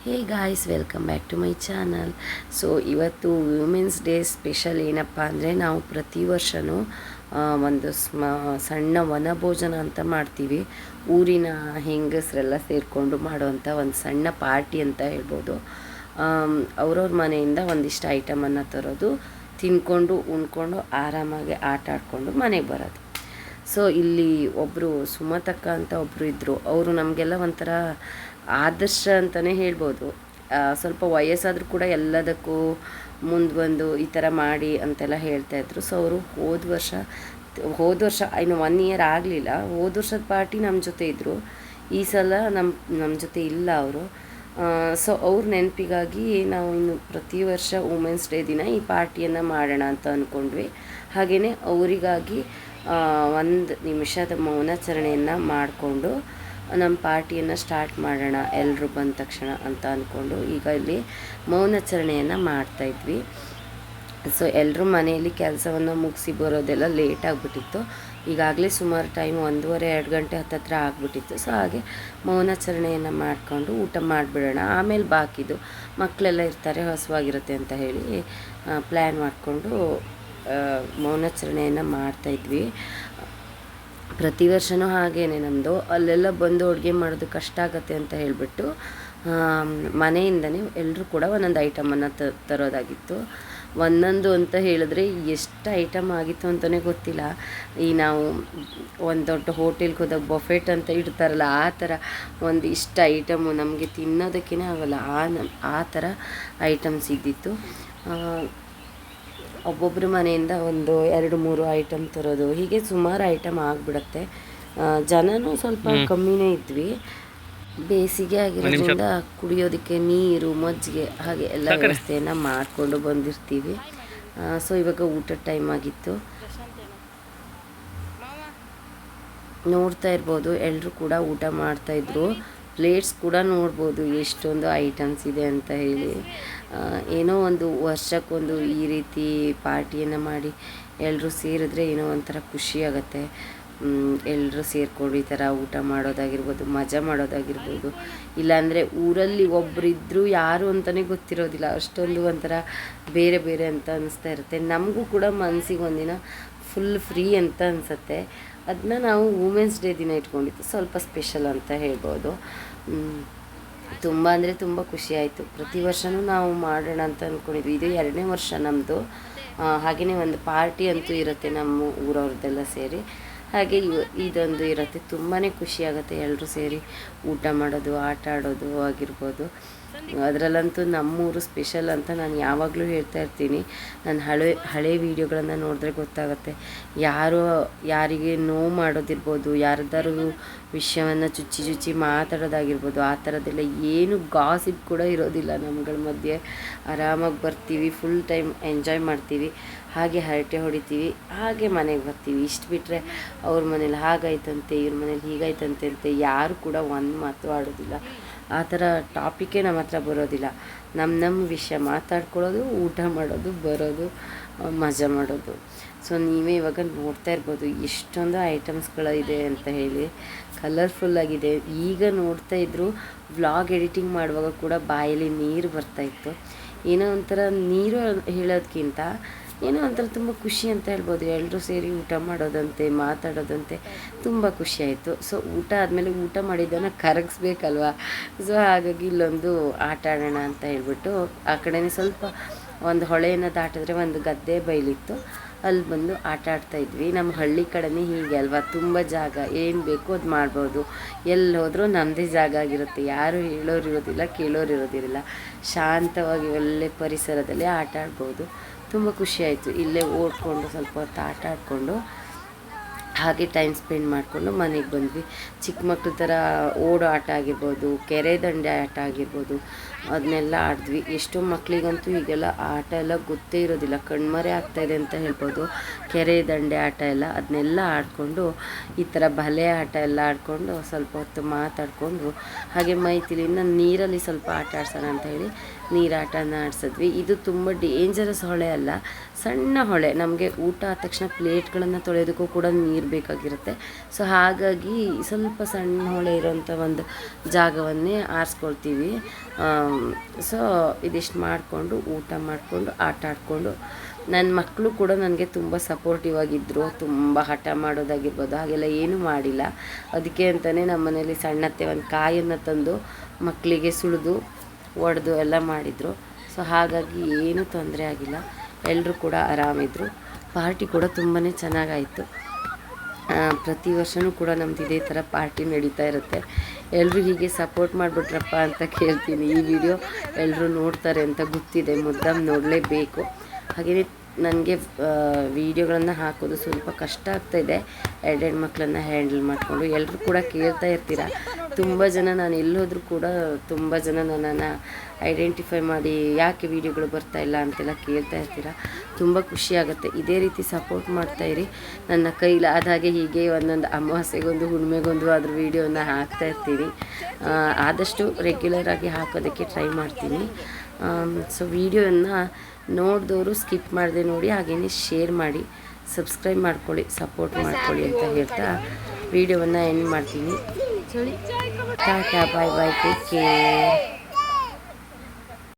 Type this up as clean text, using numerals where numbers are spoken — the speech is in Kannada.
Hey guys, welcome back to my channel. So ಇವತ್ತು ವುಮೆನ್ಸ್ ಡೇ ಸ್ಪೆಷಲ್ ಏನಪ್ಪ ಅಂದರೆ, ನಾವು ಪ್ರತಿ ವರ್ಷವೂ ಒಂದು ಸಣ್ಣ ವನಭೋಜನ ಅಂತ ಮಾಡ್ತೀವಿ. ಊರಿನ ಹೆಂಗಸರೆಲ್ಲ ಸೇರಿಕೊಂಡು ಮಾಡುವಂಥ ಒಂದು ಸಣ್ಣ ಪಾರ್ಟಿ ಅಂತ ಹೇಳ್ಬೋದು. ಅವ್ರವ್ರ ಮನೆಯಿಂದ ಒಂದಿಷ್ಟು ಐಟಮನ್ನು ತರೋದು, ತಿಂದ್ಕೊಂಡು ಉಣ್ಕೊಂಡು ಆರಾಮಾಗಿ ಆಟ ಆಡಿಕೊಂಡು ಮನೆಗೆ ಬರೋದು. ಸೊ ಇಲ್ಲಿ ಒಬ್ಬರು ಸುಮತಕ್ಕ ಅಂತ ಒಬ್ಬರು ಇದ್ದರು. ಅವರು ನಮಗೆಲ್ಲ ಒಂಥರ ಆದರ್ಶ ಅಂತಲೇ ಹೇಳ್ಬೋದು. ಸ್ವಲ್ಪ ವಯಸ್ಸಾದರೂ ಕೂಡ ಎಲ್ಲದಕ್ಕೂ ಮುಂದೆ ಬಂದು ಈ ಥರ ಮಾಡಿ ಅಂತೆಲ್ಲ ಹೇಳ್ತಾಯಿದ್ರು. ಸೊ ಅವರು ಹೋದ ವರ್ಷ ಇನ್ನು 1 ಇಯರ್ ಆಗಲಿಲ್ಲ, ಹೋದ ವರ್ಷದ ಪಾರ್ಟಿ ನಮ್ಮ ಜೊತೆ ಇದ್ದರು. ಈ ಸಲ ನಮ್ಮ ಜೊತೆ ಇಲ್ಲ ಅವರು. ಸೊ ಅವ್ರ ನೆನಪಿಗಾಗಿ ನಾವು ಇನ್ನು ಪ್ರತಿ ವರ್ಷ ವುಮೆನ್ಸ್ ಡೇ ದಿನ ಈ ಪಾರ್ಟಿಯನ್ನು ಮಾಡೋಣ ಅಂತ ಅಂದ್ಕೊಂಡ್ವಿ. ಹಾಗೆಯೇ ಅವರಿಗಾಗಿ 1 ನಿಮಿಷದ ಮೌನಾಚರಣೆಯನ್ನು ಮಾಡಿಕೊಂಡು ನಮ್ಮ ಪಾರ್ಟಿಯನ್ನು ಸ್ಟಾರ್ಟ್ ಮಾಡೋಣ ಎಲ್ಲರೂ ಬಂದ ತಕ್ಷಣ ಅಂತ ಅಂದ್ಕೊಂಡು ಈಗ ಇಲ್ಲಿ ಮೌನಾಚರಣೆಯನ್ನು ಮಾಡ್ತಾಯಿದ್ವಿ. ಸೊ ಎಲ್ಲರೂ ಮನೆಯಲ್ಲಿ ಕೆಲಸವನ್ನು ಮುಗಿಸಿ ಬರೋದೆಲ್ಲ ಲೇಟ್ ಆಗಿಬಿಟ್ಟಿತ್ತು. ಈಗಾಗಲೇ ಸುಮಾರು ಟೈಮ್ 1:30-2 ಗಂಟೆ ಹತ್ತತ್ರ ಆಗಿಬಿಟ್ಟಿತ್ತು. ಸೊ ಹಾಗೆ ಮೌನಾಚರಣೆಯನ್ನು ಮಾಡಿಕೊಂಡು ಊಟ ಮಾಡಿಬಿಡೋಣ, ಆಮೇಲೆ ಬಾಕಿದು ಮಕ್ಕಳೆಲ್ಲ ಇರ್ತಾರೆ, ಹಸುವಾಗಿರುತ್ತೆ ಅಂತ ಹೇಳಿ ಪ್ಲ್ಯಾನ್ ಮಾಡಿಕೊಂಡು ಮೌನಾಚರಣೆಯನ್ನು ಮಾಡ್ತಾಯಿದ್ವಿ. ಪ್ರತಿ ವರ್ಷವೂ ಹಾಗೇನೆ ನಮ್ಮದು. ಅಲ್ಲೆಲ್ಲ ಬಂದು ಅಡುಗೆ ಮಾಡೋದು ಕಷ್ಟ ಆಗುತ್ತೆ ಅಂತ ಹೇಳಿಬಿಟ್ಟು ಮನೆಯಿಂದನೇ ಎಲ್ಲರೂ ಕೂಡ ಒಂದೊಂದು ಐಟಮನ್ನು ತರೋದಾಗಿತ್ತು. ಒಂದೊಂದು ಅಂತ ಹೇಳಿದ್ರೆ ಎಷ್ಟು ಐಟಮ್ ಆಗಿತ್ತು ಅಂತಲೇ ಗೊತ್ತಿಲ್ಲ. ಈ ನಾವು ಒಂದು ದೊಡ್ಡ ಹೋಟೆಲ್ಗೆ ಹೋದಾಗ ಬಫೆಟ್ ಅಂತ ಇಡ್ತಾರಲ್ಲ, ಆ ಥರ ಒಂದಿಷ್ಟು ಐಟಮು ನಮಗೆ ತಿನ್ನೋದಕ್ಕೇ ಆಗೋಲ್ಲ, ಆ ಥರ ಐಟಮ್ಸ್ ಇದ್ದಿತ್ತು. ಒಬ್ಬೊಬ್ಬರು ಮನೆಯಿಂದ ಒಂದು 2-3 ಐಟಮ್ ತರೋದು, ಹೀಗೆ ಸುಮಾರು ಐಟಮ್ ಆಗಿಬಿಡುತ್ತೆ. ಜನನೂ ಸ್ವಲ್ಪ ಕಮ್ಮಿನೇ ಇದ್ವಿ. ಬೇಸಿಗೆ ಆಗಿರೋದ್ರಿಂದ ಕುಡಿಯೋದಕ್ಕೆ ನೀರು, ಮಜ್ಜಿಗೆ ಹಾಗೆ ಎಲ್ಲ ವ್ಯವಸ್ಥೆಯನ್ನು ಮಾಡಿಕೊಂಡು ಬಂದಿರ್ತೀವಿ. ಸೊ ಇವಾಗ ಊಟದ ಟೈಮ್ ಆಗಿತ್ತು. ನೋಡ್ತಾ ಇರ್ಬೋದು, ಎಲ್ಲರೂ ಕೂಡ ಊಟ ಮಾಡ್ತಾಯಿದ್ರು. ಪ್ಲೇಟ್ಸ್ ಕೂಡ ನೋಡ್ಬೋದು ಎಷ್ಟೊಂದು ಐಟಮ್ಸ್ ಇದೆ ಅಂತ ಹೇಳಿ. ಏನೋ ಒಂದು ವರ್ಷಕ್ಕೊಂದು ಈ ರೀತಿ ಪಾರ್ಟಿಯನ್ನು ಮಾಡಿ ಎಲ್ಲರೂ ಸೇರಿದ್ರೆ ಏನೋ ಒಂಥರ ಖುಷಿಯಾಗತ್ತೆ. ಎಲ್ಲರೂ ಸೇರಿಕೊಂಡು ಈ ಥರ ಊಟ ಮಾಡೋದಾಗಿರ್ಬೋದು, ಮಜಾ ಮಾಡೋದಾಗಿರ್ಬೋದು. ಇಲ್ಲಾಂದರೆ ಊರಲ್ಲಿ ಒಬ್ಬರಿದ್ದರೂ ಯಾರು ಅಂತಲೇ ಗೊತ್ತಿರೋದಿಲ್ಲ, ಅಷ್ಟೊಂದು ಒಂಥರ ಬೇರೆ ಬೇರೆ ಅಂತ ಅನ್ನಿಸ್ತಾ ಇರುತ್ತೆ. ನಮಗೂ ಕೂಡ ಮನಸ್ಸಿಗೆ ಒಂದಿನ ಫುಲ್ ಫ್ರೀ ಅಂತ ಅನಿಸುತ್ತೆ. ಅದನ್ನ ನಾವು ವುಮೆನ್ಸ್ ಡೇ ದಿನ ಇಟ್ಕೊಂಡಿದ್ದು ಸ್ವಲ್ಪ ಸ್ಪೆಷಲ್ ಅಂತ ಹೇಳ್ಬೋದು. ತುಂಬ ಅಂದರೆ ತುಂಬ ಖುಷಿಯಾಯಿತು. ಪ್ರತಿ ವರ್ಷವೂ ನಾವು ಮಾಡೋಣ ಅಂತ ಅಂದ್ಕೊಂಡಿದ್ವಿ. ಇದು 2ನೇ ವರ್ಷ ನಮ್ಮದು. ಹಾಗೆಯೇ ಒಂದು ಪಾರ್ಟಿ ಅಂತೂ ಇರುತ್ತೆ ನಮ್ಮ ಊರವ್ರದ್ದೆಲ್ಲ ಸೇರಿ. ಹಾಗೆ ಇದೊಂದು ಇರುತ್ತೆ. ತುಂಬಾ ಖುಷಿಯಾಗುತ್ತೆ ಎಲ್ಲರೂ ಸೇರಿ ಊಟ ಮಾಡೋದು, ಆಟ ಆಡೋದು ಆಗಿರ್ಬೋದು. ಅದರಲ್ಲಂತೂ ನಮ್ಮೂರು ಸ್ಪೆಷಲ್ ಅಂತ ನಾನು ಯಾವಾಗಲೂ ಹೇಳ್ತಾ ಇರ್ತೀನಿ. ನಾನು ಹಳೆ ವೀಡಿಯೋಗಳನ್ನು ನೋಡಿದ್ರೆ ಗೊತ್ತಾಗುತ್ತೆ. ಯಾರಿಗೆ ನೋವು ಮಾಡೋದಿರ್ಬೋದು, ಯಾರದಾರು ವಿಷಯವನ್ನು ಚುಚ್ಚಿ ಮಾತಾಡೋದಾಗಿರ್ಬೋದು, ಆ ಥರದ್ದೆಲ್ಲ ಏನು ಗಾಸಿಪ್ ಕೂಡ ಇರೋದಿಲ್ಲ ನಮ್ಗಳ ಮಧ್ಯೆ. ಆರಾಮಾಗಿ ಬರ್ತೀವಿ, ಫುಲ್ ಟೈಮ್ ಎಂಜಾಯ್ ಮಾಡ್ತೀವಿ, ಹಾಗೆ ಹರಟೆ ಹೊಡಿತೀವಿ, ಹಾಗೆ ಮನೆಗೆ ಬರ್ತೀವಿ. ಇಷ್ಟು ಬಿಟ್ಟರೆ ಅವ್ರ ಮನೇಲಿ ಹಾಗಾಯ್ತಂತೆ, ಇವ್ರ ಮನೇಲಿ ಹೀಗಾಯ್ತಂತೆ ಅಂತ ಯಾರು ಕೂಡ ಒಂದು ಮಾತು ಆಡೋದಿಲ್ಲ. ಆ ಥರ ಟಾಪಿಕೇ ನಮ್ಮ ಹತ್ರ ಬರೋದಿಲ್ಲ. ನಮ್ಮ ವಿಷಯ ಮಾತಾಡ್ಕೊಳ್ಳೋದು, ಊಟ ಮಾಡೋದು, ಬರೋದು, ಮಜಾ ಮಾಡೋದು. ಸೊ ನೀವೇ ಇವಾಗ ನೋಡ್ತಾ ಇರ್ಬೋದು ಎಷ್ಟೊಂದು ಐಟಮ್ಸ್ಗಳಿದೆ ಅಂತ ಹೇಳಿ. ಕಲರ್ಫುಲ್ಲಾಗಿದೆ. ಈಗ ನೋಡ್ತಾ ಇದ್ದರೂ ವ್ಲಾಗ್ ಎಡಿಟಿಂಗ್ ಮಾಡುವಾಗ ಕೂಡ ಬಾಯಲ್ಲಿ ನೀರು ಬರ್ತಾಯಿತ್ತು. ಏನೋ ಒಂಥರ ನೀರು ಹೇಳೋದಕ್ಕಿಂತ ಏನೋ ಒಂಥರ ತುಂಬ ಖುಷಿ ಅಂತ ಹೇಳ್ಬೋದು. ಎಲ್ಲರೂ ಸೇರಿ ಊಟ ಮಾಡೋದಂತೆ, ಮಾತಾಡೋದಂತೆ ತುಂಬ ಖುಷಿಯಾಯಿತು. ಸೊ ಊಟ ಆದಮೇಲೆ ಊಟ ಮಾಡಿದ್ದನ್ನು ಕರಗಿಸ್ಬೇಕಲ್ವ. ಸೊ ಹಾಗಾಗಿ ಇಲ್ಲೊಂದು ಆಟ ಆಡೋಣ ಅಂತ ಹೇಳ್ಬಿಟ್ಟು ಆ ಕಡೆನೇ ಸ್ವಲ್ಪ ಒಂದು ಹೊಳೆಯನ್ನು ದಾಟಿದ್ರೆ ಒಂದು ಗದ್ದೆ ಬಯಲಿತ್ತು, ಅಲ್ಲಿ ಬಂದು ಆಟ ಆಡ್ತಾಯಿದ್ವಿ. ನಮ್ಮ ಹಳ್ಳಿ ಕಡೆನೇ ಹೀಗೆ ಅಲ್ವಾ, ತುಂಬ ಜಾಗ, ಏನು ಬೇಕೋ ಅದು ಮಾಡ್ಬೋದು. ಎಲ್ಲಿ ಹೋದರೂ ನಮ್ಮದೇ ಜಾಗ ಆಗಿರುತ್ತೆ. ಯಾರು ಹೇಳೋರು ಇರೋದಿಲ್ಲ, ಕೇಳೋರು ಇರೋದಿಲ್ಲ. ಶಾಂತವಾಗಿ ಒಳ್ಳೆ ಪರಿಸರದಲ್ಲಿ ಆಟ ಆಡ್ಬೋದು. ತುಂಬ ಖುಷಿಯಾಯಿತು. ಇಲ್ಲೇ ಓಡ್ಕೊಂಡು ಸ್ವಲ್ಪ ಹೊತ್ತು ಆಟ ಆಡಿಕೊಂಡು ಹಾಗೆ ಟೈಮ್ ಸ್ಪೆಂಡ್ ಮಾಡಿಕೊಂಡು ಮನೆಗೆ ಬಂದ್ವಿ. ಚಿಕ್ಕ ಮಕ್ಳ ಥರ ಓಡೋ ಆಟ ಆಗಿರ್ಬೋದು, ಕೆರೆ ದಂಡೆ ಆಟ ಆಗಿರ್ಬೋದು, ಅದನ್ನೆಲ್ಲ ಆಡಿದ್ವಿ. ಎಷ್ಟೋ ಮಕ್ಕಳಿಗಂತೂ ಈಗೆಲ್ಲ ಆಟ ಎಲ್ಲ ಗೊತ್ತೇ ಇರೋದಿಲ್ಲ, ಕಣ್ಮರೆ ಆಗ್ತಾಯಿದೆ ಅಂತ ಹೇಳ್ಬೋದು. ಕೆರೆ ದಂಡೆ ಆಟ ಎಲ್ಲ ಅದನ್ನೆಲ್ಲ ಆಡಿಕೊಂಡು, ಈ ಥರ ಬಲೆ ಆಟ ಎಲ್ಲ ಆಡಿಕೊಂಡು ಸ್ವಲ್ಪ ಹೊತ್ತು ಮಾತಾಡಿಕೊಂಡು ಹಾಗೆ ಮೈತಿಲಿಂದ ನೀರಲ್ಲಿ ಸ್ವಲ್ಪ ಆಟ ಆಡ್ಸೋಣ ಅಂತ ಹೇಳಿ ನೀರಾಟನ ಆಡಿಸಿದ್ವಿ. ಇದು ತುಂಬ ಡೇಂಜರಸ್ ಹೊಳೆ ಅಲ್ಲ, ಸಣ್ಣ ಹೊಳೆ. ನಮಗೆ ಊಟ ಆದ ತಕ್ಷಣ ಪ್ಲೇಟ್ಗಳನ್ನು ತೊಳೆಯೋದಕ್ಕೂ ಕೂಡ ನೀರು ಇರಬೇಕಾಗಿರುತ್ತೆ. ಸೊ ಹಾಗಾಗಿ ಸ್ವಲ್ಪ ಸಣ್ಣ ಹೊಳೆ ಇರೋಂಥ ಒಂದು ಜಾಗವನ್ನೇ ಆರಿಸ್ಕೊಳ್ತೀವಿ. ಸೊ ಇದಿಷ್ಟು ಮಾಡಿಕೊಂಡು ಊಟ ಮಾಡಿಕೊಂಡು ಆಟ ಆಡಿಕೊಂಡು, ನನ್ನ ಮಕ್ಕಳು ಕೂಡ ನನಗೆ ತುಂಬ ಸಪೋರ್ಟಿವ್ ಆಗಿದ್ದರು. ತುಂಬ ಹಠ ಮಾಡೋದಾಗಿರ್ಬೋದು ಹಾಗೆಲ್ಲ ಏನೂ ಮಾಡಿಲ್ಲ. ಅದಕ್ಕೆ ಅಂತಲೇ ನಮ್ಮ ಮನೇಲಿ ಸಣ್ಣತ್ತೆ ಒಂದು ಕಾಯನ್ನು ತಂದು ಮಕ್ಕಳಿಗೆ ಸುಳಿದು ಒಡೆದು ಎಲ್ಲ ಮಾಡಿದರು. ಸೊ ಹಾಗಾಗಿ ಏನೂ ತೊಂದರೆ ಆಗಿಲ್ಲ, ಎಲ್ಲರೂ ಕೂಡ ಆರಾಮಿದ್ರು. ಪಾರ್ಟಿ ಕೂಡ ತುಂಬಾ ಚೆನ್ನಾಗಾಯಿತು. ಪ್ರತಿ ವರ್ಷವೂ ಕೂಡ ನಮ್ದು ಇದೇ ಥರ ಪಾರ್ಟಿ ನಡೀತಾ ಇರುತ್ತೆ. ಎಲ್ಲರೂ ಹೀಗೆ ಸಪೋರ್ಟ್ ಮಾಡಿಬಿಟ್ರಪ್ಪ ಅಂತ ಕೇಳ್ತೀನಿ. ಈ ವಿಡಿಯೋ ಎಲ್ಲರೂ ನೋಡ್ತಾರೆ ಅಂತ ಗೊತ್ತಿದೆ, ಮುದ್ದಾಂ ನೋಡಲೇಬೇಕು. ಹಾಗೆಯೇ ನನಗೆ ವೀಡಿಯೋಗಳನ್ನು ಹಾಕೋದು ಸ್ವಲ್ಪ ಕಷ್ಟ ಆಗ್ತಾಯಿದೆ, ಎರಡೆರಡು ಮಕ್ಕಳನ್ನ ಹ್ಯಾಂಡಲ್ ಮಾಡಿಕೊಂಡು. ಎಲ್ಲರೂ ಕೂಡ ಕೇಳ್ತಾ ಇರ್ತೀರ, ತುಂಬ ಜನ ನಾನು ಎಲ್ಲೋದ್ರೂ ಕೂಡ ತುಂಬ ಜನ ನನ್ನನ್ನು ಐಡೆಂಟಿಫೈ ಮಾಡಿ ಯಾಕೆ ವೀಡಿಯೋಗಳು ಬರ್ತಾಯಿಲ್ಲ ಅಂತೆಲ್ಲ ಕೇಳ್ತಾ ಇರ್ತೀರ. ತುಂಬ ಖುಷಿಯಾಗುತ್ತೆ. ಇದೇ ರೀತಿ ಸಪೋರ್ಟ್ ಮಾಡ್ತಾಯಿರಿ. ನನ್ನ ಕೈಲಾದ ಹಾಗೆ ಹೀಗೆ ಒಂದೊಂದು ಅಮಾವಾಸ್ಯೆಗೊಂದು ಹುಣ್ಣಿಮೆಗೊಂದು ಅದ್ರ ವೀಡಿಯೋನ ಹಾಕ್ತಾಯಿರ್ತೀನಿ. ಆದಷ್ಟು ರೆಗ್ಯುಲರಾಗಿ ಹಾಕೋದಕ್ಕೆ ಟ್ರೈ ಮಾಡ್ತೀನಿ. ಸೊ ವೀಡಿಯೋನ ನೋಡಿದವರು ಸ್ಕಿಪ್ ಮಾಡದೆ ನೋಡಿ, ಹಾಗೆಯೇ ಶೇರ್ ಮಾಡಿ, ಸಬ್ಸ್ಕ್ರೈಬ್ ಮಾಡ್ಕೊಳ್ಳಿ, ಸಪೋರ್ಟ್ ಮಾಡ್ಕೊಳ್ಳಿ ಅಂತ ಹೇಳ್ತಾ ವೀಡಿಯೋವನ್ನು ಎಂಡ್ ಮಾಡ್ತೀನಿ. ಟಾಟಾ, ಬಾಯ್ ಬಾಯ್, ಟೇಕ್ ಕೇರ್.